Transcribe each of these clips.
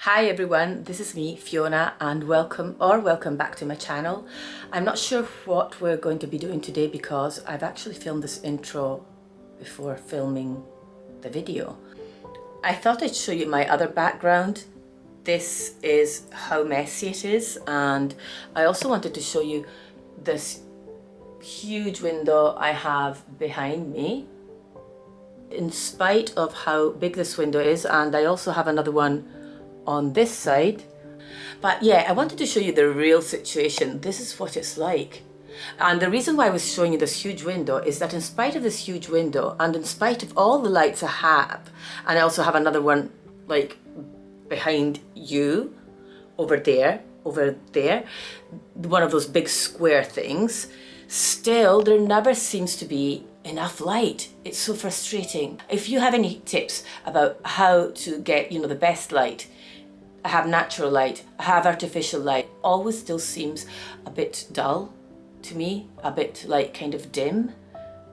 Hi everyone, this is me, Fiona, and welcome back to my channel. I'm not sure what we're going to be doing today because I've actually filmed this intro before filming the video. I thought I'd show you my other background. This is how messy it is, and I also wanted to show you this huge window I have behind me. In spite of how big this window is, and I also have another one on this side. But yeah, I wanted to show you the real situation. This is what it's like. And the reason why I was showing you this huge window is that in spite of this huge window and in spite of all the lights I have, and I also have another one like behind you over there, one of those big square things, still there never seems to be enough light. It's so frustrating. If you have any tips about how to get, the best light, I have natural light, I have artificial light, always still seems a bit dull to me, a bit like kind of dim.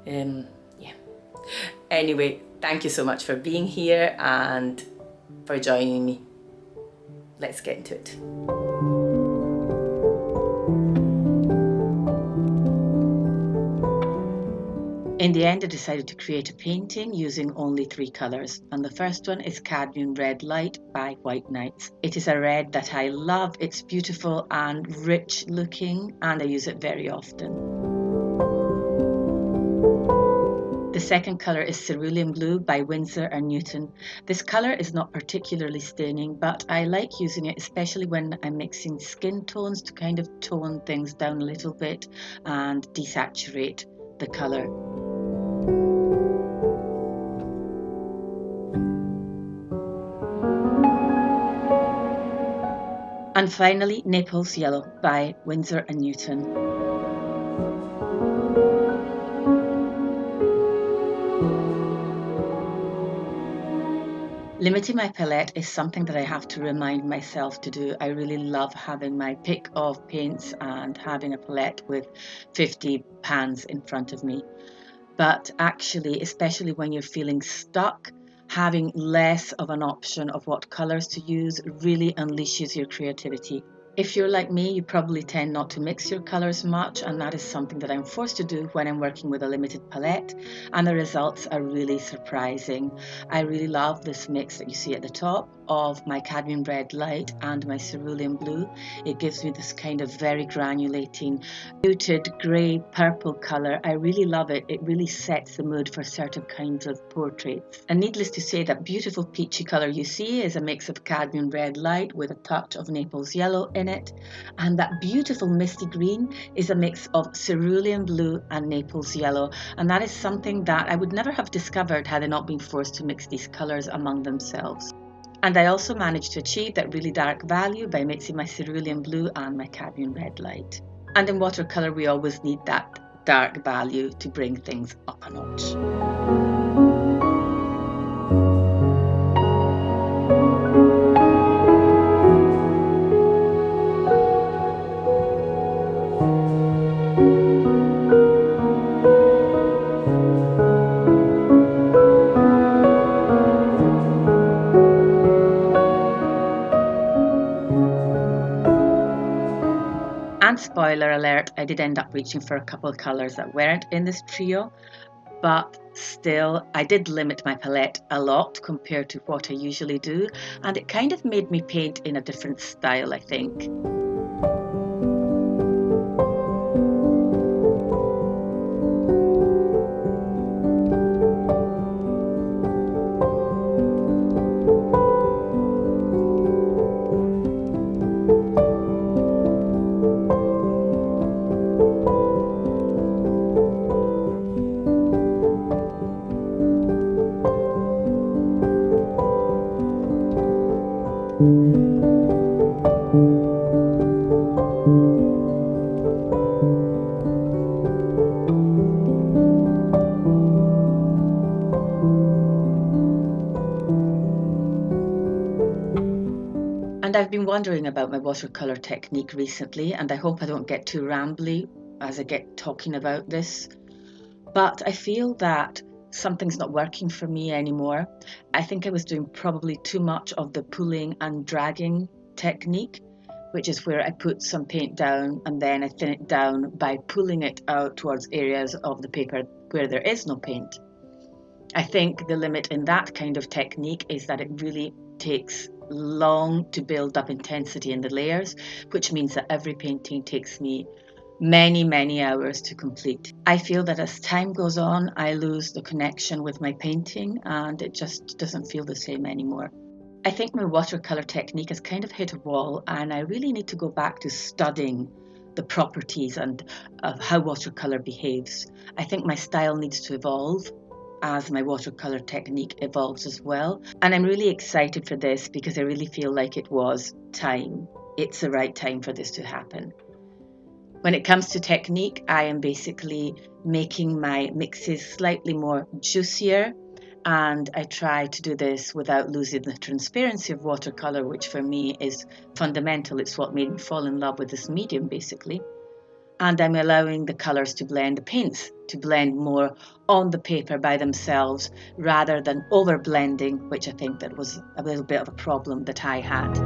Yeah. Anyway, thank you so much for being here and for joining me. Let's get into it. In the end, I decided to create a painting using only 3 colours, and the first one is Cadmium Red Light by White Nights. It is a red that I love. It's beautiful and rich looking, and I use it very often. The second colour is Cerulean Blue by Winsor & Newton. This colour is not particularly staining, but I like using it especially when I'm mixing skin tones to kind of tone things down a little bit and desaturate the colour. And finally, Naples Yellow by Winsor & Newton. Limiting my palette is something that I have to remind myself to do. I really love having my pick of paints and having a palette with 50 pans in front of me. But actually, especially when you're feeling stuck, having less of an option of what colours to use really unleashes your creativity. If you're like me, you probably tend not to mix your colours much, and that is something that I'm forced to do when I'm working with a limited palette, and the results are really surprising. I really love this mix that you see at the top of my Cadmium Red Light and my Cerulean Blue. It gives me this kind of very granulating, muted grey purple colour. I really love it. It really sets the mood for certain kinds of portraits. And needless to say, that beautiful peachy colour you see is a mix of Cadmium Red Light with a touch of Naples Yellow in it, and that beautiful misty green is a mix of Cerulean Blue and Naples Yellow, and that is something that I would never have discovered had I not been forced to mix these colours among themselves. And I also managed to achieve that really dark value by mixing my Cerulean Blue and my Cadmium Red Light. And in watercolour we always need that dark value to bring things up a notch. And spoiler alert, I did end up reaching for a couple of colours that weren't in this trio, but still I did limit my palette a lot compared to what I usually do, and it kind of made me paint in a different style, I think. And I've been wondering about my watercolour technique recently, and I hope I don't get too rambly as I get talking about this. But I feel that something's not working for me anymore. I think I was doing probably too much of the pulling and dragging technique, which is where I put some paint down and then I thin it down by pulling it out towards areas of the paper where there is no paint. I think the limit in that kind of technique is that it really takes long to build up intensity in the layers, which means that every painting takes me many hours to complete. I feel that as time goes on, I lose the connection with my painting and it just doesn't feel the same anymore. I think my watercolour technique has kind of hit a wall and I really need to go back to studying the properties and of how watercolour behaves. I think my style needs to evolve as my watercolour technique evolves as well. And I'm really excited for this because I really feel like it was time. It's the right time for this to happen. When it comes to technique, I am basically making my mixes slightly more juicier, and I try to do this without losing the transparency of watercolour, which for me is fundamental. It's what made me fall in love with this medium basically. And I'm allowing the colours to blend, the paints to blend more on the paper by themselves rather than over blending, which I think that was a little bit of a problem that I had.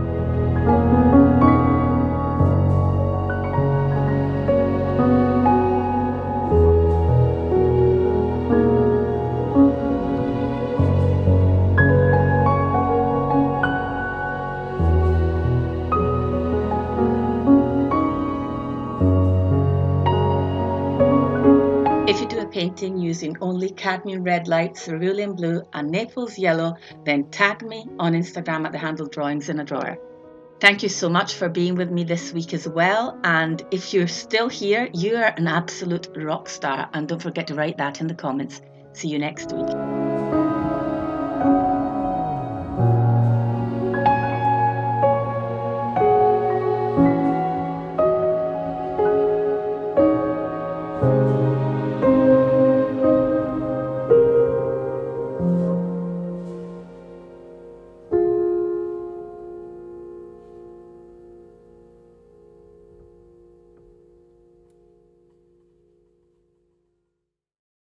If you do a painting using only cadmium red light, cerulean blue and Naples yellow, then tag me on Instagram at the handle Drawings in a Drawer. Thank you so much for being with me this week as well. And if you're still here, you are an absolute rock star. And don't forget to write that in the comments. See you next week.